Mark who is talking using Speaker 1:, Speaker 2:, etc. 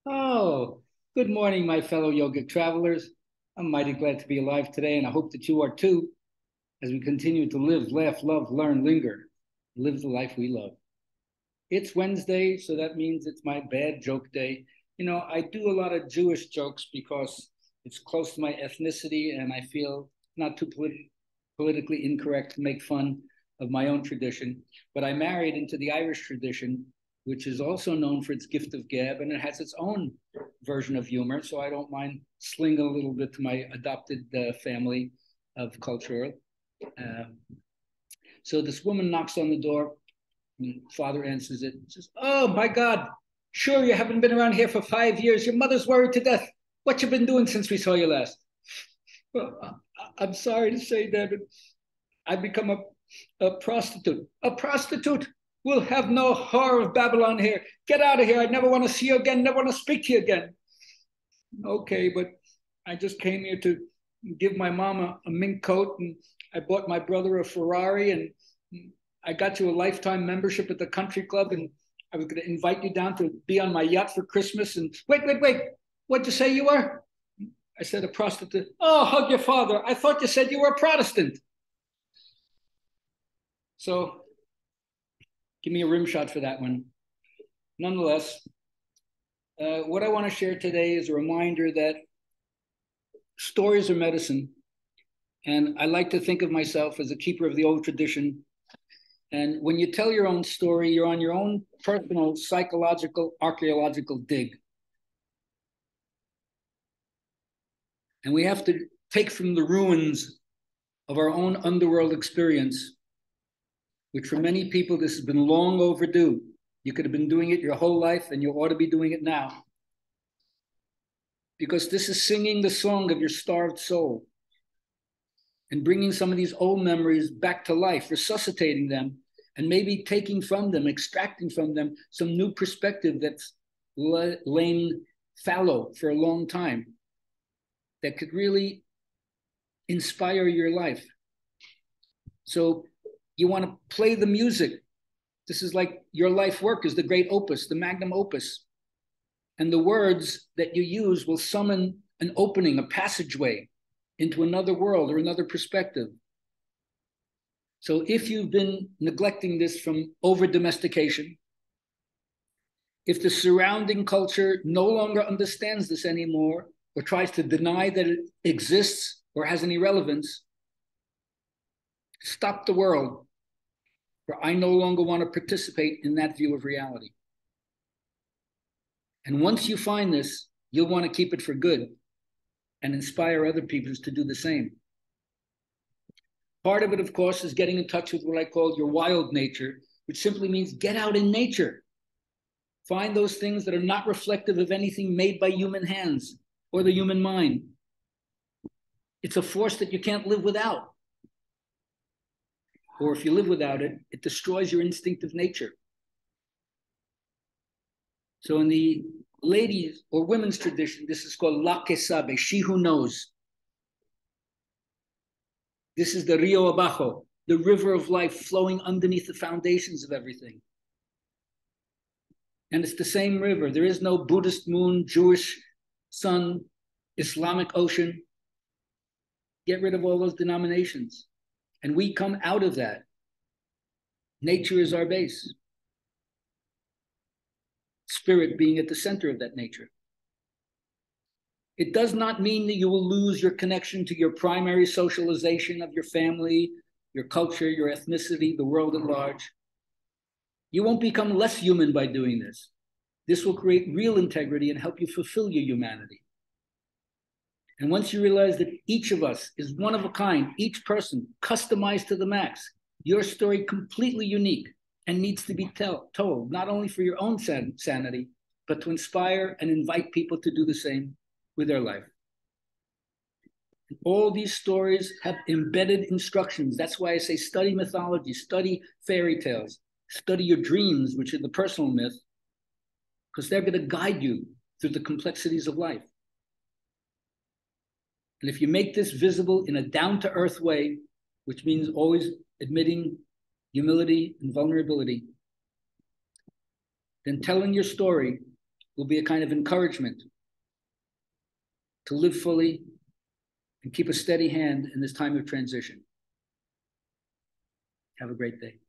Speaker 1: Oh, good morning, my fellow yogic travelers. I'm mighty glad to be alive today, and I hope that you are too, as we continue to live, laugh, love, learn, linger, live the life we love. It's Wednesday, so that means it's my bad joke day. I do a lot of Jewish jokes because it's close to my ethnicity, and I feel not too politically incorrect to make fun of my own tradition. But I married into the Irish tradition, which is also known for its gift of gab, and it has its own version of humor. So I don't mind slinging a little bit to my adopted family of culture. Uh, so this woman knocks on the door. And father answers it and says, "Oh my God, sure you haven't been around here for 5 years. Your mother's worried to death. What you been doing since we saw you last?" Well, I'm sorry to say, David, I become a prostitute. A prostitute will have no horror of Babylon here. Get out of here. I never want to see you again. Never want to speak to you again. Okay, but I just came here to give my mom a mink coat, and I bought my brother a Ferrari, and I got you a lifetime membership at the country club, and I was going to invite you down to be on my yacht for Christmas. And wait. What'd you say you were? I said a prostitute. Oh, hug your father. I thought you said you were a Protestant. So give me a rim shot for that one. Nonetheless, what I want to share today is a reminder that stories are medicine. And I like to think of myself as a keeper of the old tradition. And when you tell your own story, you're on your own personal, psychological, archaeological dig. And we have to take from the ruins of our own underworld experience, which for many people, this has been long overdue. You could have been doing it your whole life, and you ought to be doing it now. Because this is singing the song of your starved soul and bringing some of these old memories back to life, resuscitating them, and maybe taking from them, extracting from them some new perspective that's lain fallow for a long time that could really inspire your life. So you want to play the music. This is like your life work is the great opus, the magnum opus. And the words that you use will summon an opening, a passageway into another world or another perspective. So if you've been neglecting this from over domestication, if the surrounding culture no longer understands this anymore or tries to deny that it exists or has any relevance, stop the world, for I no longer want to participate in that view of reality. And once you find this, you'll want to keep it for good and inspire other people to do the same. Part of it, of course, is getting in touch with what I call your wild nature, which simply means get out in nature. Find those things that are not reflective of anything made by human hands or the human mind. It's a force that you can't live without. Or if you live without it, it destroys your instinctive nature. So in the ladies' or women's tradition, this is called la que sabe, she who knows. This is the Rio Abajo, the river of life flowing underneath the foundations of everything. And it's the same river. There is no Buddhist moon, Jewish sun, Islamic ocean. Get rid of all those denominations. And we come out of that. Nature is our base. Spirit being at the center of that nature. It does not mean that you will lose your connection to your primary socialization of your family, your culture, your ethnicity, the world at large. You won't become less human by doing this. This will create real integrity and help you fulfill your humanity. And once you realize that each of us is one of a kind, each person customized to the max, your story completely unique and needs to be told, not only for your own sanity, but to inspire and invite people to do the same with their life. And all these stories have embedded instructions. That's why I say study mythology, study fairy tales, study your dreams, which are the personal myth, because they're going to guide you through the complexities of life. And if you make this visible in a down-to-earth way, which means always admitting humility and vulnerability, then telling your story will be a kind of encouragement to live fully and keep a steady hand in this time of transition. Have a great day.